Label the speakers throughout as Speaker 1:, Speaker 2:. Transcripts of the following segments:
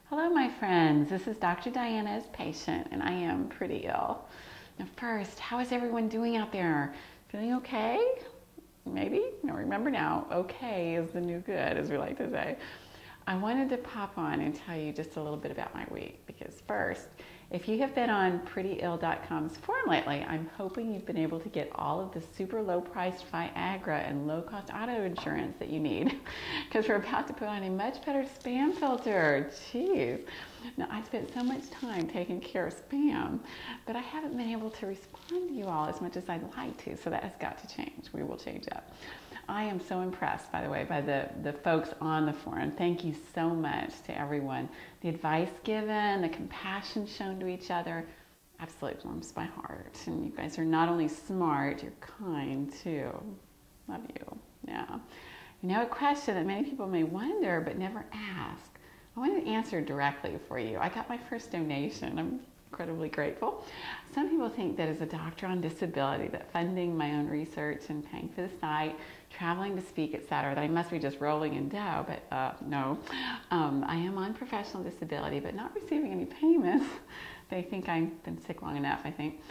Speaker 1: Hello, my friends. This is Dr. Diana's patient, and I am pretty ill. Now, first, how is everyone doing out there? Feeling okay? Maybe? No, remember now, okay is the new good, as we like to say. I wanted to pop on and tell you just a little bit about my week, because first, if you have been on prettyill.com's forum lately, I'm hoping you've been able to get all of the super low-priced Viagra and low-cost auto insurance that you need, because we're about to put on a much better spam filter. Jeez. Now, I spent so much time taking care of spam, but I haven't been able to respond to you all as much as I'd like to, so that has got to change. We will change that. I am so impressed, by the way, by the folks on the forum. Thank you so much to everyone. The advice given, the compassion shown to each other, absolutely warms my heart. And you guys are not only smart, you're kind too. Love you. Yeah. You know, a question that many people may wonder but never ask. I want to answer directly for you. I got my first donation. I'm incredibly grateful. Some people think that as a doctor on disability, that funding my own research and paying for the site, traveling to speak, etc., that I must be just rolling in dough, but no. I am on professional disability, but not receiving any payments. They think I've been sick long enough, I think.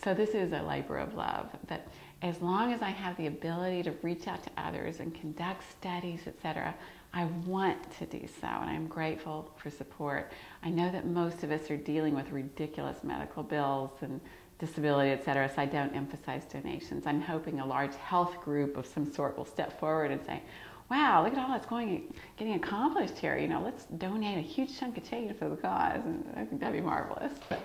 Speaker 1: So this is a labor of love. But as long as I have the ability to reach out to others and conduct studies, etc., I want to do so, and I'm grateful for support. I know that most of us are dealing with ridiculous medical bills and disability, etc., so I don't emphasize donations. I'm hoping a large health group of some sort will step forward and say, wow, look at all that's getting accomplished here. You know, let's donate a huge chunk of change for the cause, and I think that'd be marvelous. But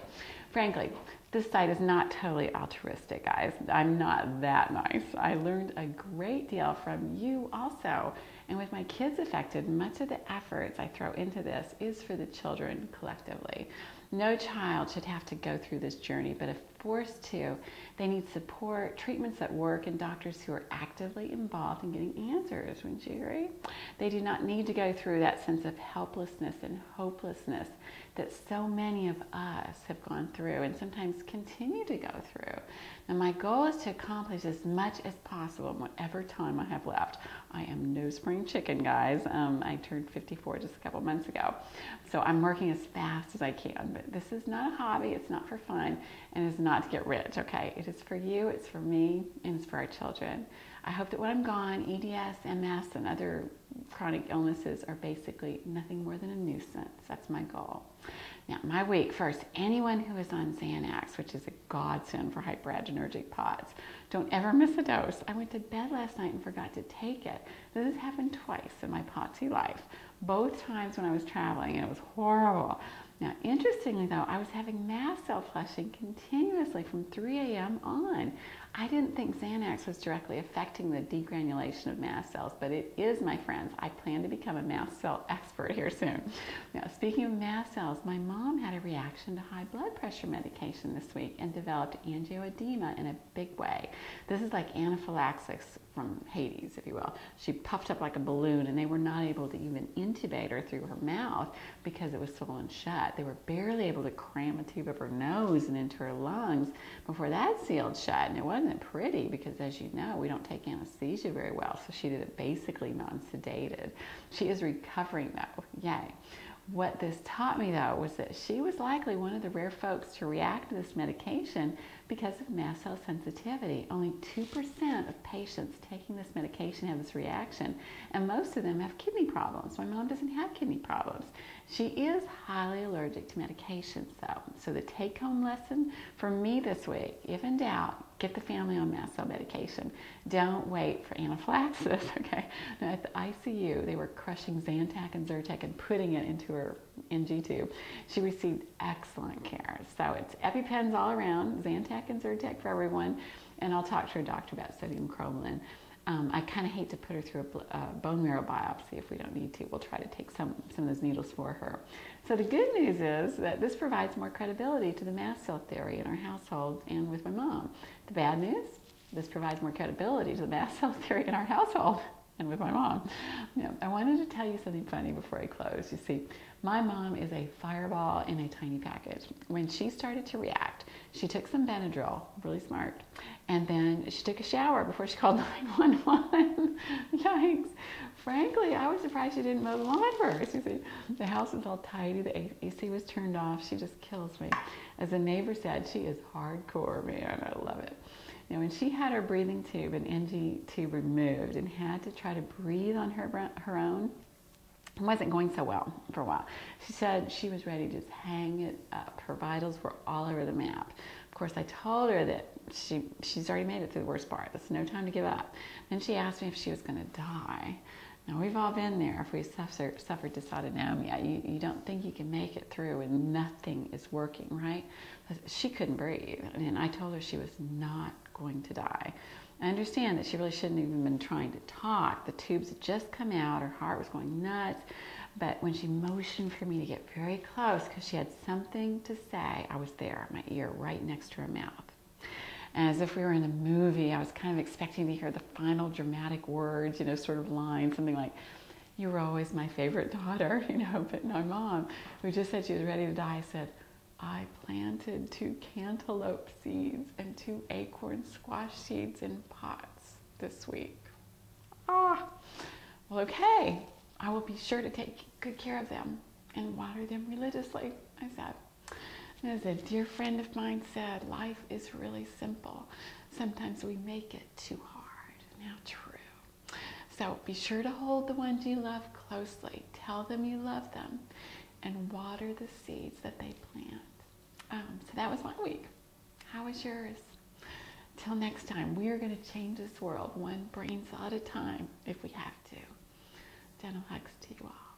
Speaker 1: frankly, this site is not totally altruistic, guys. I'm not that nice. I learned a great deal from you also. And with my kids affected, much of the efforts I throw into this is for the children collectively. No child should have to go through this journey, but if forced to, they need support, treatments that work, and doctors who are actively involved in getting answers. Wouldn't you agree? They do not need to go through that sense of helplessness and hopelessness that so many of us have gone through and sometimes continue to go through. Now, my goal is to accomplish as much as possible in whatever time I have left. I am no spring chicken, guys. I turned 54 just a couple months ago. So I'm working as fast as I can, but this is not a hobby, it's not for fun, and it's not to get rich, okay? It is for you, it's for me, and it's for our children. I hope that when I'm gone, EDS, MS, and other chronic illnesses are basically nothing more than a nuisance. That's my goal. Now, my week, first, anyone who is on Xanax, which is a godsend for hyperadrenergic POTS, don't ever miss a dose. I went to bed last night and forgot to take it. This has happened twice in my POTSy life, both times when I was traveling, and it was horrible. Now, interestingly though, I was having mast cell flushing continuously from 3 a.m. on. I didn't think Xanax was directly affecting the degranulation of mast cells, but it is, my friends. I plan to become a mast cell expert here soon. Now, speaking of mast cells, my mom had a reaction to high blood pressure medication this week and developed angioedema in a big way. This is like anaphylaxis from Hades, if you will. She puffed up like a balloon, and they were not able to even intubate her through her mouth because it was swollen shut. They were barely able to cram a tube up her nose and into her lungs before that sealed shut, and it wasn't pretty because, as you know, we don't take anesthesia very well, so she did it basically non-sedated. She is recovering though, yay. What this taught me though was that she was likely one of the rare folks to react to this medication because of mast cell sensitivity. Only 2% of patients taking this medication have this reaction, and most of them have kidney problems. My mom doesn't have kidney problems. She is highly allergic to medications though. So the take-home lesson for me this week, if in doubt, get the family on mast cell medication. Don't wait for anaphylaxis, okay? Now, at the ICU, they were crushing Zantac and Zyrtec and putting it into her NG tube. She received excellent care. So it's EpiPens all around, Zantac and Zyrtec for everyone, and I'll talk to her doctor about sodium cromolyn. I kind of hate to put her through a bone marrow biopsy if we don't need to. We'll try to take some of those needles for her. So the good news is that this provides more credibility to the mast cell theory in our household and with my mom. The bad news, this provides more credibility to the mast cell theory in our household and with my mom. I wanted to tell you something funny before I close. You see, my mom is a fireball in a tiny package. When she started to react, she took some Benadryl, really smart, and then she took a shower before she called 911. Yikes. Frankly, I was surprised she didn't mow the lawn first. You see, the house was all tidy, the AC was turned off. She just kills me. As a neighbor said, she is hardcore, man. I love it. When she had her breathing tube and NG tube removed and had to try to breathe on her own, it wasn't going so well for a while. She said she was ready to just hang it up. Her vitals were all over the map. Of course, I told her that she's already made it through the worst part. There's no time to give up. Then she asked me if she was going to die. Now, we've all been there. If we suffered dysautonomia, you don't think you can make it through and nothing is working, right? She couldn't breathe. And I told her she was not going to die. I understand that she really shouldn't have even been trying to talk. The tubes had just come out. Her heart was going nuts. But when she motioned for me to get very close because she had something to say, I was there, my ear right next to her mouth. And as if we were in a movie, I was kind of expecting to hear the final dramatic words, sort of line, something like, "You were always my favorite daughter," But my mom, who just said she was ready to die, said, "I planted 2 cantaloupe seeds and 2 acorn squash seeds in pots this week." Well, okay. I will be sure to take good care of them and water them religiously, I said. As a dear friend of mine said, life is really simple. Sometimes we make it too hard. Now, true. So be sure to hold the ones you love closely. Tell them you love them and water the seeds that they plant. So that was my week. How was yours? Till next time, we are going to change this world one brain cell at a time if we have to. Dental hugs to you all.